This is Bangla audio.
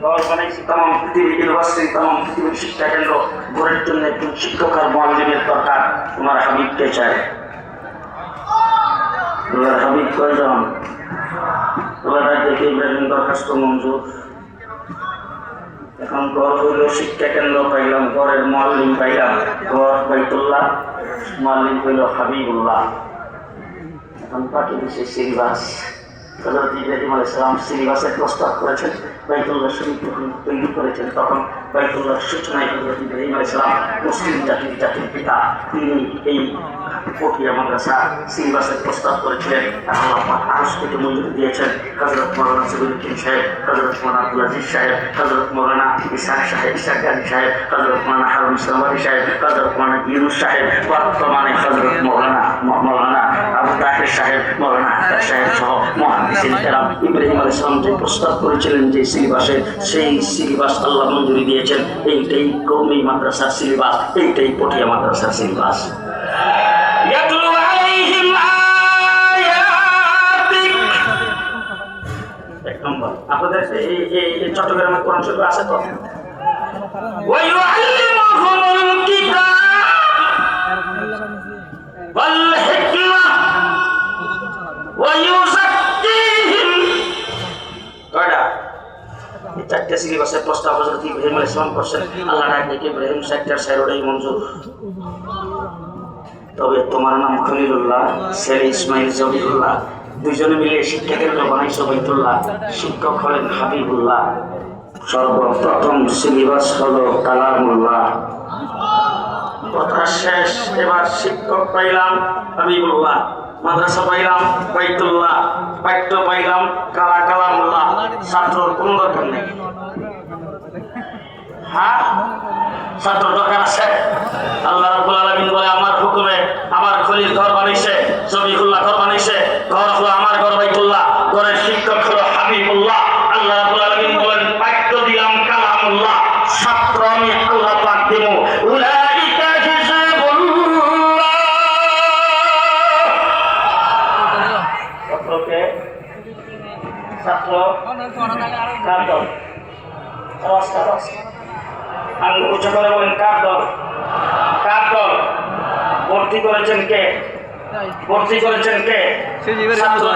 দল বানাইছি তাম পৃথিবীর ইউনিভার্সিটি, তাম পৃথিবীর শিক্ষা কেন্দ্র গড়ের জন্য একজন শিক্ষক আর মুআল্লিমের দরকার। তোমার হাবিবকে চায়। তোমার হাবিব কয়জন? তোমার দেখে ইব্রাহিম দরখাস্ত মঞ্জুর। এখন ঘর হইল শিক্ষা কেন্দ্র পাইলাম, ঘরের মুআল্লিম পাইলাম, ঘর বাইতুল্লাহ, মুআল্লিম হইল হাবিবুল্লাহ। এখন বাকি দিচ্ছে সিলেবাস। হযরত ইব্রাহিম আলাইহিস সালাম সিলেবাসের প্রস্তাব করেছেন, বাইতুল্লাহ শরীফ যখন তৈরি করেছেন তখন বাইতুল্লাহর সূচনায় হযরত ইব্রাহিম আলাইহিস সালাম মুসলিম জাতির পিতা, তিনি এই পটিয়া মাদ্রাসা সিলেবাসের প্রস্তাব করেছিলেন। আল্লাহ পাক আরশ থেকে মঞ্জুরি দিয়েছেন। হযরত মাওলানা সবিউদ্দিন সাহেব, হযরত মাওলানা আব্দুল আজিজ সাহেব, হযরত মাওলানা ইসহাক সাহেব, ইসহাক গাজী সাহেব, হযরত মাওলানা হারুন ইসলামী সাহেব, হযরত মাওলানা ইউনূস সাহেব, বর্তমানে হযরত মাওলানা আবু তাহের সাহেব, মাওলানা আক্তার সাহেব সহ মুহাদ্দিসিন কেরাম ইব্রাহিম আলাইহিস সালাম যে প্রস্তাব করেছিলেন যে সিলেবাসে, সেই সিলেবাস আল্লাহ মঞ্জুরি দিয়েছেন। এইটাই কওমি মাদ্রাসার সিলেবাস, এইটাই পটিয়া মাদ্রাসার সিলেবাস। এক নম্বর আপনাদের এই চট্টগ্রামের কোরআন শরীফ আছে তো? চারটে সিলেবাসের প্রস্তাব হযরত ইব্রাহিম আলাইহিস সালাম করছেন। আল্লাহ ডাকে ইব্রাহিম সেক্টর সাইরোডাই মঞ্জুর। তবে তোমার নাম খলিলুল্লাহ, ছেলে ইসমাইল জবিউল্লাহ, দুইজনে মিলে শিক্ষা কেন্দ্র বানাইছো বাইতুল্লাহ, শিক্ষক হলেন হাবিবুল্লাহ। সর্বপ্রথম সিলেবাস হলো কালামুল্লাহ। কথা শেষ। এবার শিক্ষক পাইলাম হাবিবুল্লাহ, মাদ্রাসা পাইলাম বাইতুল্লাহ, পাঠ্য পাইলাম কালামুল্লাহ। ছাত্রর কোনো দরকার নেই। হ্যাঁ, ছাত্র দরকার আছে। আল্লাহ রাব্বুল আলামিন বলে আমার হুকুমে আমার খলিল ঘর বানাইছে, জবিউল্লাহ ঘর বানাইছে, ঘর হলো আমার ঘর বাইতুল্লাহ, ঘরের শিক্ষক হলো হাবিবুল্লাহ। আল্লাহ রাব্বুল আলামিন বলেন পাঠ্য দিলাম কালামুল্লাহ, ছাত্র আমি আল্লাহ পাক দেব। উলাইকা হিজবুল্লাহ। ছাত্রকে ছাত্র কার দল? আল্লাহ উচ্চ করে বলেন কার দল? কার দল? ভর্তি করেছেন কে? ভর্তি করেছেন কে? ছাত্র।